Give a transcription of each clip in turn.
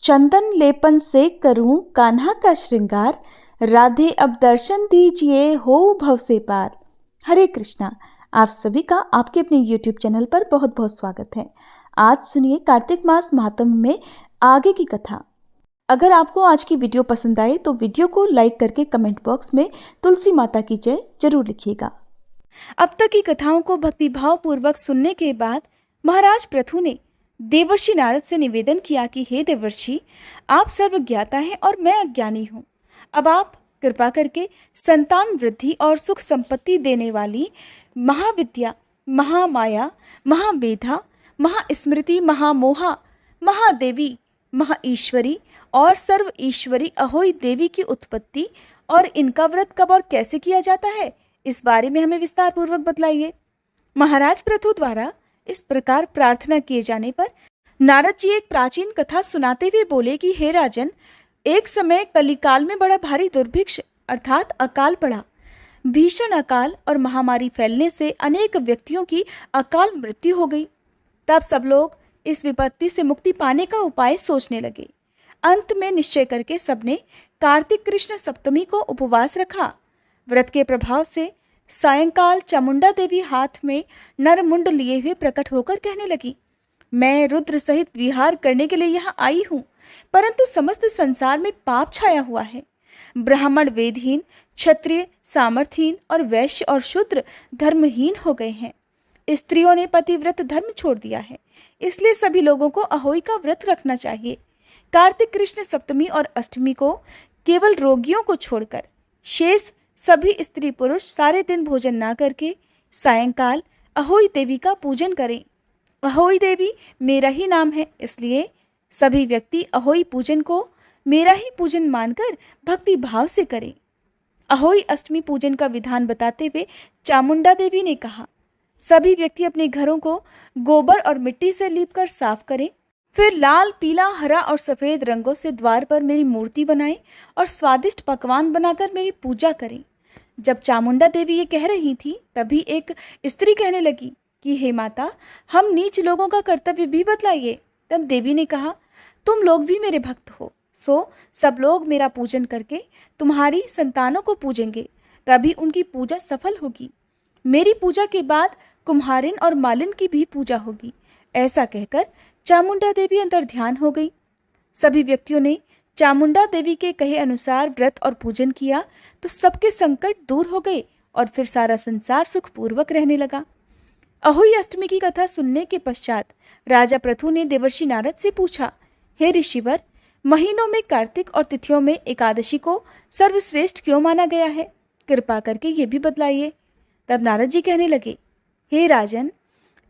चंदन लेपन से करूं कान्हा का श्रृंगार, राधे अब दर्शन दीजिए हो भव से पार। हरे कृष्णा। आप सभी का आपके अपने YouTube चैनल पर बहुत बहुत स्वागत है। आज सुनिए कार्तिक मास महात्म्य में आगे की कथा। अगर आपको आज की वीडियो पसंद आए तो वीडियो को लाइक करके कमेंट बॉक्स में तुलसी माता की जय जरूर लिखिएगा। अब तक की कथाओं को भक्तिभाव पूर्वक सुनने के बाद महाराज पृथु ने देवर्षि नारद से निवेदन किया कि हे देवर्षि, आप सर्वज्ञाता हैं और मैं अज्ञानी हूँ। अब आप कृपा करके संतान वृद्धि और सुख संपत्ति देने वाली महाविद्या, महामाया, महामेधा, महास्मृति, महामोहा, महादेवी, महाईश्वरी और सर्व ईश्वरी अहोई देवी की उत्पत्ति और इनका व्रत कब और कैसे किया जाता है, इस बारे में हमें विस्तार पूर्वक बतलाइए। महाराज पृथु द्वारा इस प्रकार प्रार्थना किए जाने पर नारद जी एक प्राचीन कथा सुनाते हुए बोले कि हे राजन, एक समय कलिकाल में बड़ा भारी दुर्भिक्ष अर्थात अकाल पड़ा। भीषण अकाल और महामारी फैलने से अनेक व्यक्तियों की अकाल मृत्यु हो गई। तब सब लोग इस विपत्ति से मुक्ति पाने का उपाय सोचने लगे। अंत में निश्चय करके सबने कार्तिक कृष्ण सप्तमी को उपवास रखा। व्रत के प्रभाव से सायंकाल चामुंडा देवी हाथ में नरमुंड लिए हुए प्रकट होकर कहने लगी, मैं रुद्र सहित विहार करने के लिए यहाँ आई हूँ, परंतु समस्त संसार में पाप छाया हुआ है। ब्राह्मण वेदहीन, क्षत्रिय सामर्थहीन और वैश्य और शूद्र धर्महीन हो गए हैं। स्त्रियों ने पतिव्रत धर्म छोड़ दिया है, इसलिए सभी लोगों को अहोई का व्रत रखना चाहिए। कार्तिक कृष्ण सप्तमी और अष्टमी को केवल रोगियों को छोड़कर शेष सभी स्त्री पुरुष सारे दिन भोजन ना करके सायंकाल अहोई देवी का पूजन करें। अहोई देवी मेरा ही नाम है, इसलिए सभी व्यक्ति अहोई पूजन को मेरा ही पूजन मानकर भक्ति भाव से करें। अहोई अष्टमी पूजन का विधान बताते हुए चामुंडा देवी ने कहा, सभी व्यक्ति अपने घरों को गोबर और मिट्टी से लीपकर साफ करें, फिर लाल, पीला, हरा और सफेद रंगों से द्वार पर मेरी मूर्ति बनाएं और स्वादिष्ट पकवान बनाकर मेरी पूजा करें। जब चामुंडा देवी ये कह रही थी, तभी एक स्त्री कहने लगी कि हे माता, हम नीच लोगों का कर्तव्य भी बतलाइए। तब देवी ने कहा, तुम लोग भी मेरे भक्त हो, सो सब लोग मेरा पूजन करके तुम्हारी संतानों को पूजेंगे, तभी उनकी पूजा सफल होगी। मेरी पूजा के बाद कुम्हारिन और मालिन की भी पूजा होगी। ऐसा कहकर चामुंडा देवी अंतर ध्यान हो गई। सभी व्यक्तियों ने चामुंडा देवी के कहे अनुसार व्रत और पूजन किया तो सबके संकट दूर हो गए और फिर सारा संसार सुखपूर्वक रहने लगा। अहोई अष्टमी की कथा सुनने के पश्चात राजा पृथु ने देवर्षि नारद से पूछा, हे ऋषिवर, महीनों में कार्तिक और तिथियों में एकादशी को सर्वश्रेष्ठ क्यों माना गया है? कृपा करके ये भी बतलाइए। तब नारद जी कहने लगे, हे राजन,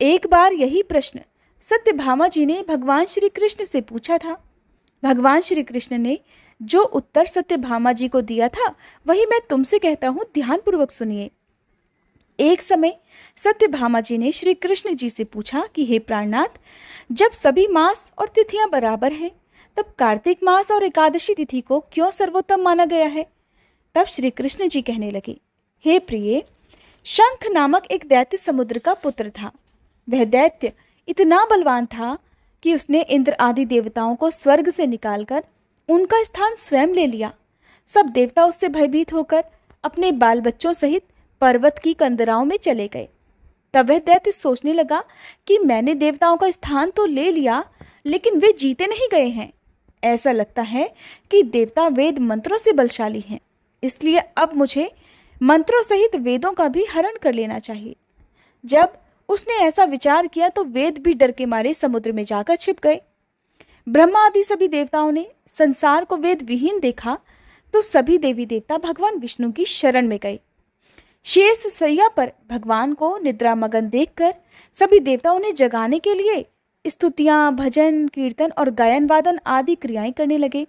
एक बार यही प्रश्न सत्यभामा जी ने भगवान श्री कृष्ण से पूछा था। भगवान श्री कृष्ण ने जो उत्तर सत्यभामा जी को दिया था वही मैं तुमसे कहता हूँ, ध्यान पूर्वक सुनिए। एक समय सत्यभामा जी ने श्री कृष्ण जी से पूछा कि हे प्राणनाथ, जब सभी मास और तिथियां बराबर हैं, तब कार्तिक मास और एकादशी तिथि को क्यों सर्वोत्तम माना गया है? तब श्री कृष्ण जी कहने लगे, हे प्रिय, शंख नामक एक दैत्य समुद्र का पुत्र था। वह दैत्य इतना बलवान था कि उसने इंद्र आदि देवताओं को स्वर्ग से निकालकर उनका स्थान स्वयं ले लिया। सब देवता उससे भयभीत होकर अपने बाल बच्चों सहित पर्वत की कंदराओं में चले गए। तब वह दैत्य सोचने लगा कि मैंने देवताओं का स्थान तो ले लिया, लेकिन वे जीते नहीं गए हैं। ऐसा लगता है कि देवता वेद मंत्रों से बलशाली हैं, इसलिए अब मुझे मंत्रों सहित वेदों का भी हरण कर लेना चाहिए। जब उसने ऐसा विचार किया तो वेद भी डर के मारे समुद्र में जाकर छिप गए। ब्रह्मा आदि सभी देवताओं ने संसार को वेद विहीन देखा तो सभी देवी देवता भगवान विष्णु की शरण में गए। शेष सैया पर भगवान को निद्रा मगन देखकर सभी देवताओं ने जगाने के लिए स्तुतियां, भजन, कीर्तन और गायन वादन आदि क्रियाएं करने लगे।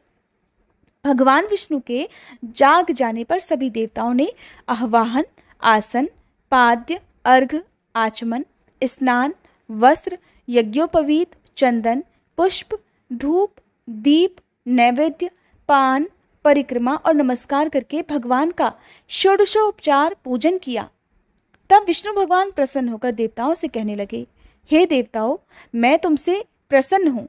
भगवान विष्णु के जाग जाने पर सभी देवताओं ने आह्वाहन, आसन, पाद्य, अर्घ, आचमन, स्नान, वस्त्र, यज्ञोपवीत, चंदन, पुष्प, धूप, दीप, नैवेद्य, पान, परिक्रमा और नमस्कार करके भगवान का षोडशोपचार पूजन किया। तब विष्णु भगवान प्रसन्न होकर देवताओं से कहने लगे, हे देवताओं, मैं तुमसे प्रसन्न हूँ।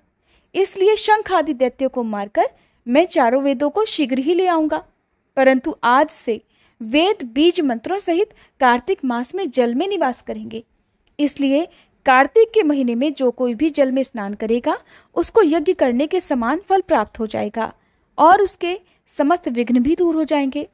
इसलिए शंख आदि दैत्यों को मारकर मैं चारों वेदों को शीघ्र ही ले आऊंगा। परंतु आज से वेद बीज मंत्रों सहित कार्तिक मास में जल में निवास करेंगे। इसलिए कार्तिक के महीने में जो कोई भी जल में स्नान करेगा उसको यज्ञ करने के समान फल प्राप्त हो जाएगा और उसके समस्त विघ्न भी दूर हो जाएंगे।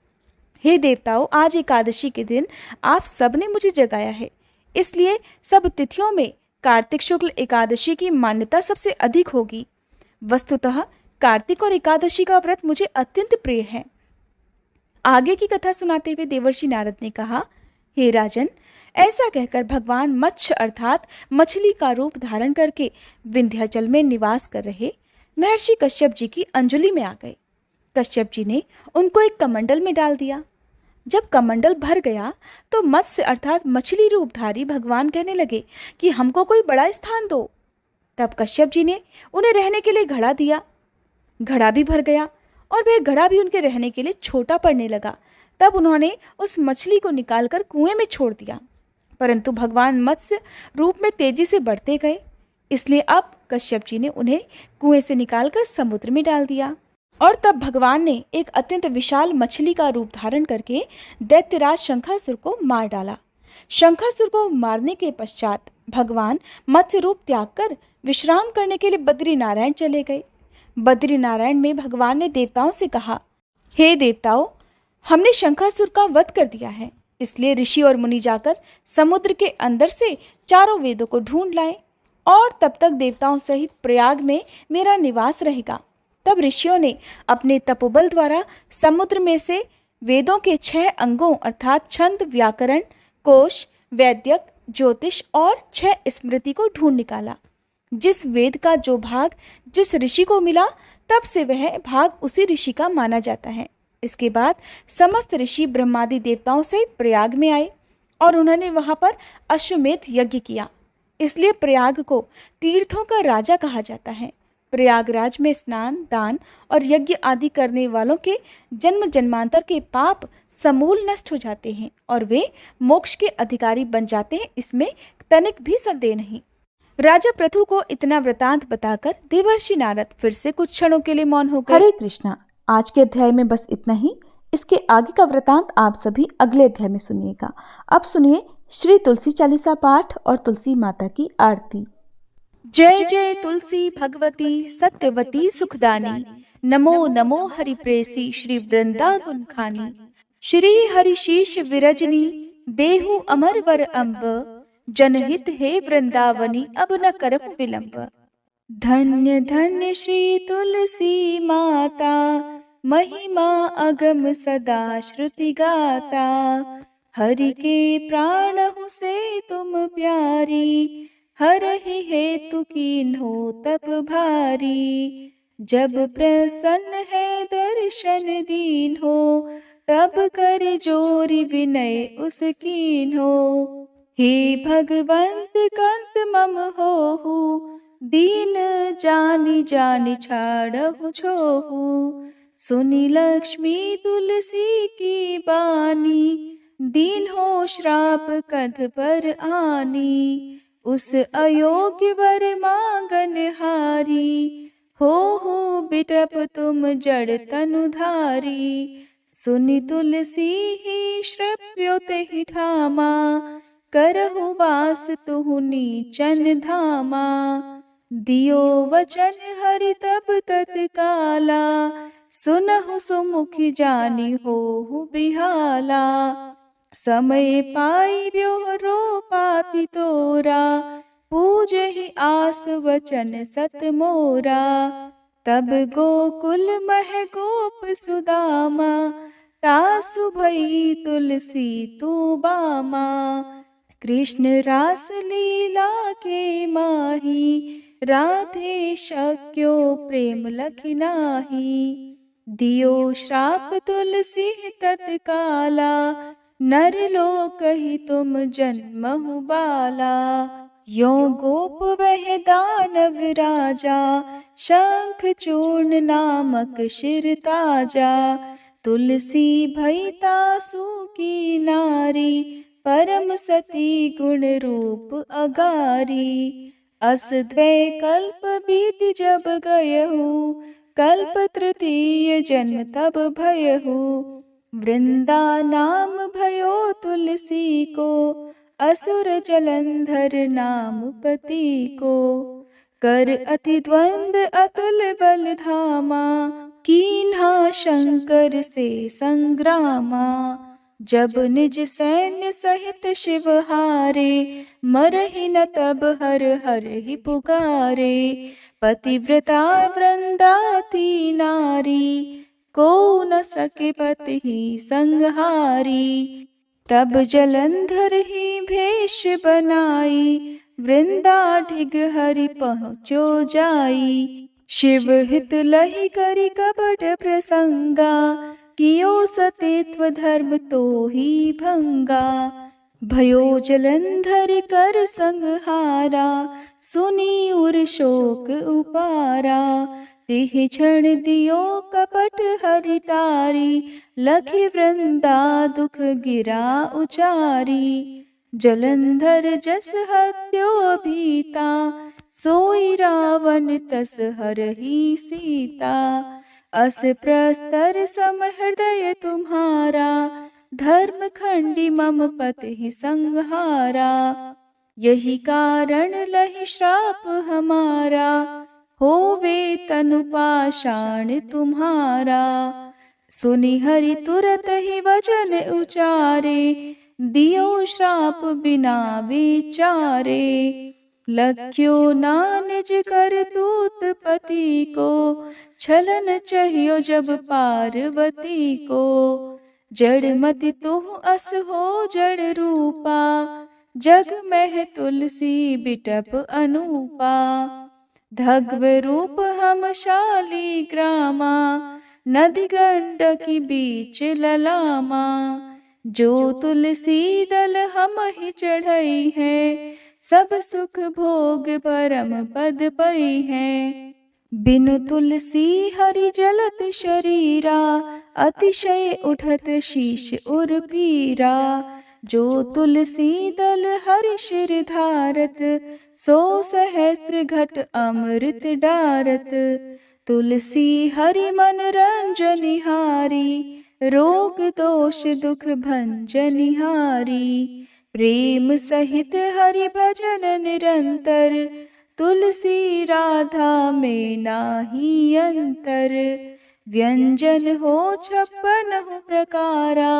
हे देवताओं, आज एकादशी के दिन आप सबने मुझे जगाया है, इसलिए सब तिथियों में कार्तिक शुक्ल एकादशी की मान्यता सबसे अधिक होगी। वस्तुतः कार्तिक और एकादशी का व्रत मुझे अत्यंत प्रिय है। आगे की कथा सुनाते हुए देवर्षि नारद ने कहा, हे राजन, ऐसा कहकर भगवान मत्स्य अर्थात मछली का रूप धारण करके विंध्याचल में निवास कर रहे महर्षि कश्यप जी की अंजलि में आ गए। कश्यप जी ने उनको एक कमंडल में डाल दिया। जब कमंडल भर गया तो मत्स्य अर्थात मछली रूपधारी भगवान कहने लगे कि हमको कोई बड़ा स्थान दो। तब कश्यप जी ने उन्हें रहने के लिए घड़ा दिया। घड़ा भी भर गया और वह घड़ा भी उनके रहने के लिए छोटा पड़ने लगा। तब उन्होंने उस मछली को निकालकर कुएं में छोड़ दिया, परंतु भगवान मत्स्य रूप में तेजी से बढ़ते गए, इसलिए अब कश्यप जी ने उन्हें कुएं से निकालकर समुद्र में डाल दिया। और तब भगवान ने एक अत्यंत विशाल मछली का रूप धारण करके दैत्यराज शंखासुर को मार डाला। शंखासुर को मारने के पश्चात भगवान मत्स्य रूप त्याग कर विश्राम करने के लिए बद्री नारायण चले गए। बद्री नारायण में भगवान ने देवताओं से कहा, हे देवताओं, हमने शंखासुर का वध कर दिया है, इसलिए ऋषि और मुनि जाकर समुद्र के अंदर से चारों वेदों को ढूंढ लाए और तब तक देवताओं सहित प्रयाग में मेरा निवास रहेगा। तब ऋषियों ने अपने तपोबल द्वारा समुद्र में से वेदों के 6 अंगों अर्थात छंद, व्याकरण, कोश, वैद्यक, ज्योतिष और 6 स्मृति को ढूंढ निकाला। जिस वेद का जो भाग जिस ऋषि को मिला तब से वह भाग उसी ऋषि का माना जाता है। इसके बाद समस्त ऋषि ब्रह्मादि देवताओं सहित प्रयाग में आए और उन्होंने वहां पर अश्वमेध यज्ञ किया। इसलिए प्रयाग को तीर्थों का राजा कहा जाता है। प्रयागराज में स्नान, दान और यज्ञ आदि करने वालों के जन्म जन्मांतर के पाप समूल नष्ट हो जाते हैं और वे मोक्ष के अधिकारी बन जाते हैं, इसमें तनिक भी संदेह नहीं। राजा पृथु को इतना वृतांत बताकर देवर्षि नारद फिर से कुछ क्षणों के लिए मौन हो गए। हरे कृष्णा। आज के अध्याय में बस इतना ही। इसके आगे का वृतांत आप सभी अगले अध्याय में सुनिएगा। अब सुनिए श्री तुलसी चालीसा पाठ और तुलसी माता की आरती। जय जय तुलसी भगवती सत्यवती सुखदानी, नमो नमो हरि प्रेसी श्री वृंदावन खानी। श्री हरि शीश विरजनी देहु अमर वर अम्ब, जनहित हे वृंदावनी अब न करहु विलंब। धन्य धन्य श्री तुलसी माता, महिमा अगम सदा श्रुति गाता। हरि के प्राण हूँ से तुम प्यारी, हर ही हेतु कीन्हो तप भारी। जब प्रसन्न है दर्शन दीन हो, तब कर जोरी विनय उस कीन्हो। हे भगवंत कंत मम होहु, दीन जानि जानि छाड़हु छोहु। सुनी लक्ष्मी तुलसी की बानी, दीन हो श्राप कध पर आनी। उस अयोग्य वर मांगन हारी, हो बिटप तुम जड़ तनुधारी। सुनि तुलसी ही श्रव्योत ही ठामा, करहु वास तुहु नीचन धामा। दियो वचन हरि तब तत्काला, सुनहु सुमुखी जानी होहु बिहाला। समय पाई ब्योहरो पाति तोरा, पूजहि आस वचन सत मोरा। तब गोकुल मह गोप सुदामा, तासु भई तुलसी तू बामा। कृष्ण रास लीला के माही, राधे शक्यो प्रेम लखि नाही। दियो श्राप तुलसी तत्काला, नर लोक ही तुम जन्महु बाला। यो गोप वह दानव राजा, शंख चूर्ण नामक शिर ताजा। तुलसी भई तासु की नारी, परम सती गुण रूप अगारी। अस द्वै कल्प बीति जब गयहु, कल्प तृतीय जन्म तब भयहु। वृंदा नाम भयो तुलसी को, असुर जलंधर नाम पति को। कर अति द्वंद अतुल बल धामा, कीन्हा शंकर से संग्रामा। जब निज सैन्य सहित शिव हारे, मरहि न तब हर हर ही पुकारे। पतिव्रता वृंदाती नारी, को न सके पति ही संहारी। तब जलंधर ही भेष बनाई, वृंदाढिग हरि पहुँचो जाई। शिव हित लहि करि कपट प्रसंगा, कियो सतीत्व धर्म तो ही भंगा। भयो जलंधर कर संहारा, सुनी उर शोक उपारा। तिह क्षण दियो कपट हरि तारी, लखि वृंदा दुख गिरा उचारी। जलंधर जस हत्यो भीता, सोई रावण तस हरहि सीता। अस प्रस्तर सम हृदय तुम्हारा, धर्म खंडी मम पति संहारा। यही कारण लहि श्राप हमारा, होवे तनु पाषाण तुम्हारा। सुनि हरि तुरत ही वचन उचारे, दियो श्राप बिना विचारे। लख्यो ना निज करतूत पति को, छलन चाहियो जब पार्वती को। जड़मति तुह अस हो जड़ रूपा, जग में तुलसी बिटप अनूपा। धग्व रूप हम शाली ग्रामा, नदी गंडकी बीच ललामा। जो तुलसी दल हम ही चढ़ई है, सब सुख भोग परम पद पई है। बिनु तुलसी हरि जलत शरीरा, अतिशय उठत शीश उर पीरा। जो तुलसी दल हरि शिर धारत, सो सहस्त्र घट अमृत डारत। तुलसी हरि मन रंजनिहारी, रोग दोष दुख भंजनिहारी। प्रेम सहित हरि भजन निरंतर, तुलसी राधा में नाही अंतर। व्यंजन हो 56 प्रकारा,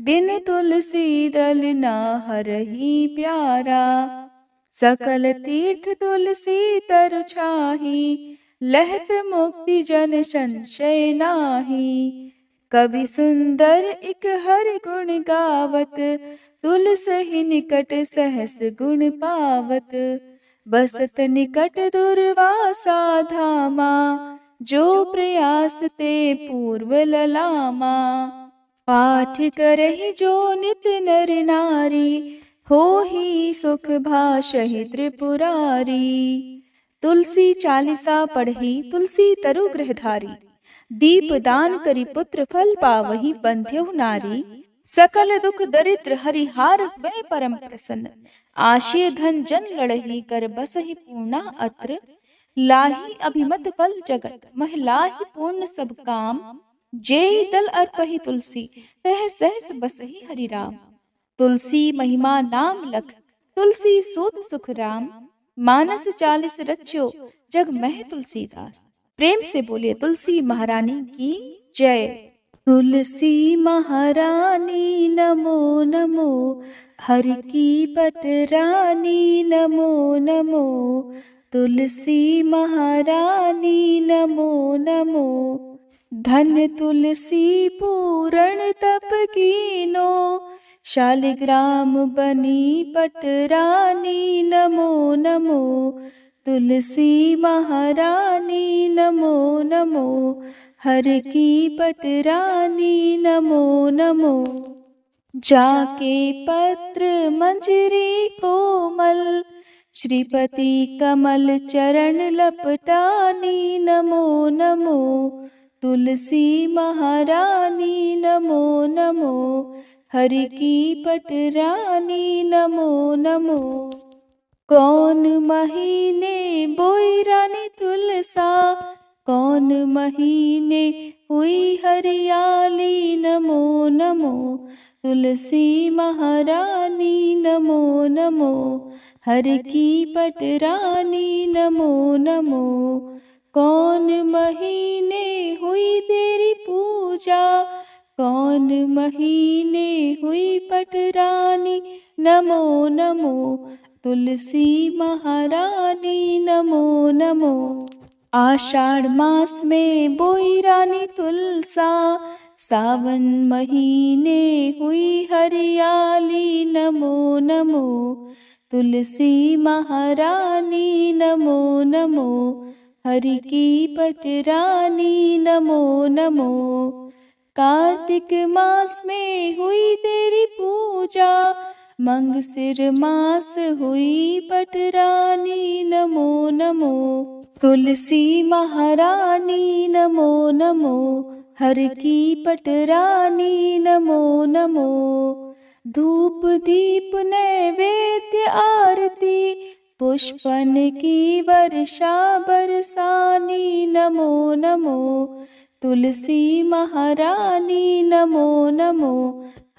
बिन तुलसी दल ना हरहि प्यारा। सकल तीर्थ तुलसी तर छाही, लहत मुक्ति जन संशय नाही। कवि सुंदर एक हरि गुण गावत, तुलसी निकट सहस गुण पावत। बसत निकट दुर्वासा धामा, जो प्रयास ते पूर्व ललामा। पाठ करहि जो नित नर नारी, हो ही सुख भाषहि त्रिपुरारी। तुलसी चालीसा पढ़ी तुलसी तरु गृहधारी, दीप दान करी पुत्र फल पावहि बंध्यहु नारी। सकल दुख दरिद्र हरिहार वै परम प्रसन्न, आशय धन जन लड़ही कर बसहि पूर्णा अत्र। लाही अभिमत फल जगत, महिलाहि पूर्ण सब काम। जेई दल अर्पहि तुलसी, तह सहस बसहि हरि राम। तुलसी महिमा नाम लख, तुलसी सूत सुख राम। मानस 40 रच्यो, जग मह तुलसीदास। प्रेम से बोलिए तुलसी महारानी की जय। तुलसी महारानी नमो नमो, हर की पटरानी नमो नमो। तुलसी महारानी नमो नमो, धन्य तुलसी पूरण तप कीनो। शालिग्राम बनी पटरानी नमो नमो। तुलसी महारानी नमो नमो, हर की पटरानी नमो नमो। जाके पत्र मंजरी कोमल, श्रीपति कमल चरण लपटानी नमो नमो। तुलसी महारानी नमो नमो, हरि की पटरानी नमो नमो। कौन महीने बोई रानी तुलसा, कौन महीने हुई हरियाली। नमो नमो तुलसी महारानी, नमो नमो हर की पटरानी। नमो नमो कौन महीने हुई तेरी पूजा, कौन महीने हुई पटरानी। नमो नमो तुलसी महारानी, नमो नमो आषाढ़ मास में बोई रानी तुलसा, सावन महीने हुई हरियाली। नमो नमो तुलसी महारानी, नमो नमो हरि की पटरानी। नमो नमो कार्तिक मास में हुई तेरी पूजा, मंगसिर मास हुई पटरानी। नमो नमो तुलसी महारानी, नमो नमो हर की पटरानी। नमो नमो धूप दीप नैवेद्य आरती, पुष्पन की वर्षा बरसानी। नमो नमो तुलसी महारानी, नमो नमो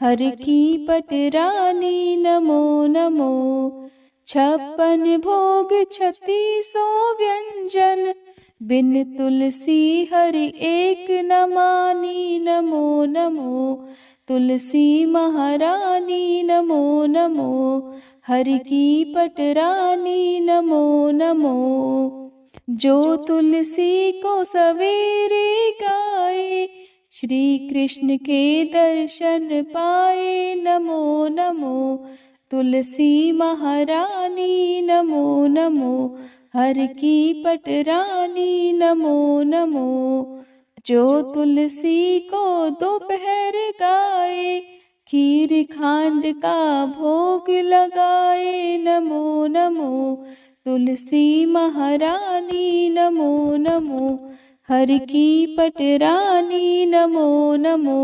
हर की पटरानी। नमो नमो 56 भोग 3600 व्यंजन, बिन तुलसी हरि एक न मानी। नमो नमो तुलसी महारानी, नमो नमो हरि की पटरानी। नमो नमो जो तुलसी को सवेरे गाए, श्री कृष्ण के दर्शन पाए। नमो नमो तुलसी महारानी, नमो नमो हर की पटरानी। नमो नमो जो तुलसी को दोपहर गाए, खीर खांड का भोग लगाए। नमो नमो तुलसी महारानी, नमो नमो हर की पटरानी। नमो नमो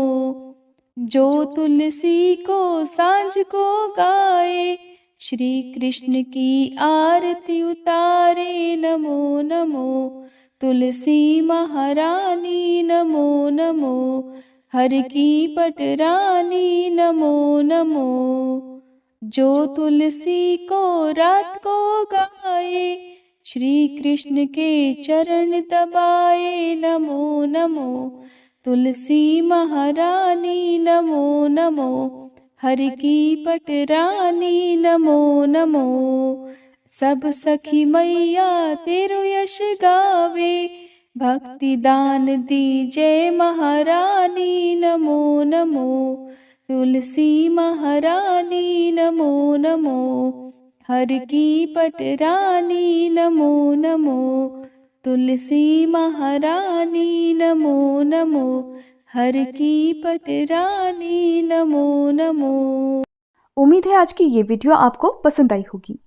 जो तुलसी को सांझ को गाए, श्री कृष्ण की आरती उतारे। नमो नमो तुलसी महारानी, नमो नमो हर की पटरानी। नमो नमो जो तुलसी को रात को गाए, श्री कृष्ण के चरण दबाए। नमो नमो तुलसी महारानी, नमो नमो हर की पटरानी। नमो नमो सब सखी मैया तेरो यश गावे, भक्ति दान दी जय महारानी। नमो नमो तुलसी महारानी, नमो नमो हर की पटरानी। नमो नमो तुलसी महारानी, नमो नमो हर की पटरानी। नमो नमो। उम्मीद है आज की ये वीडियो आपको पसंद आई होगी।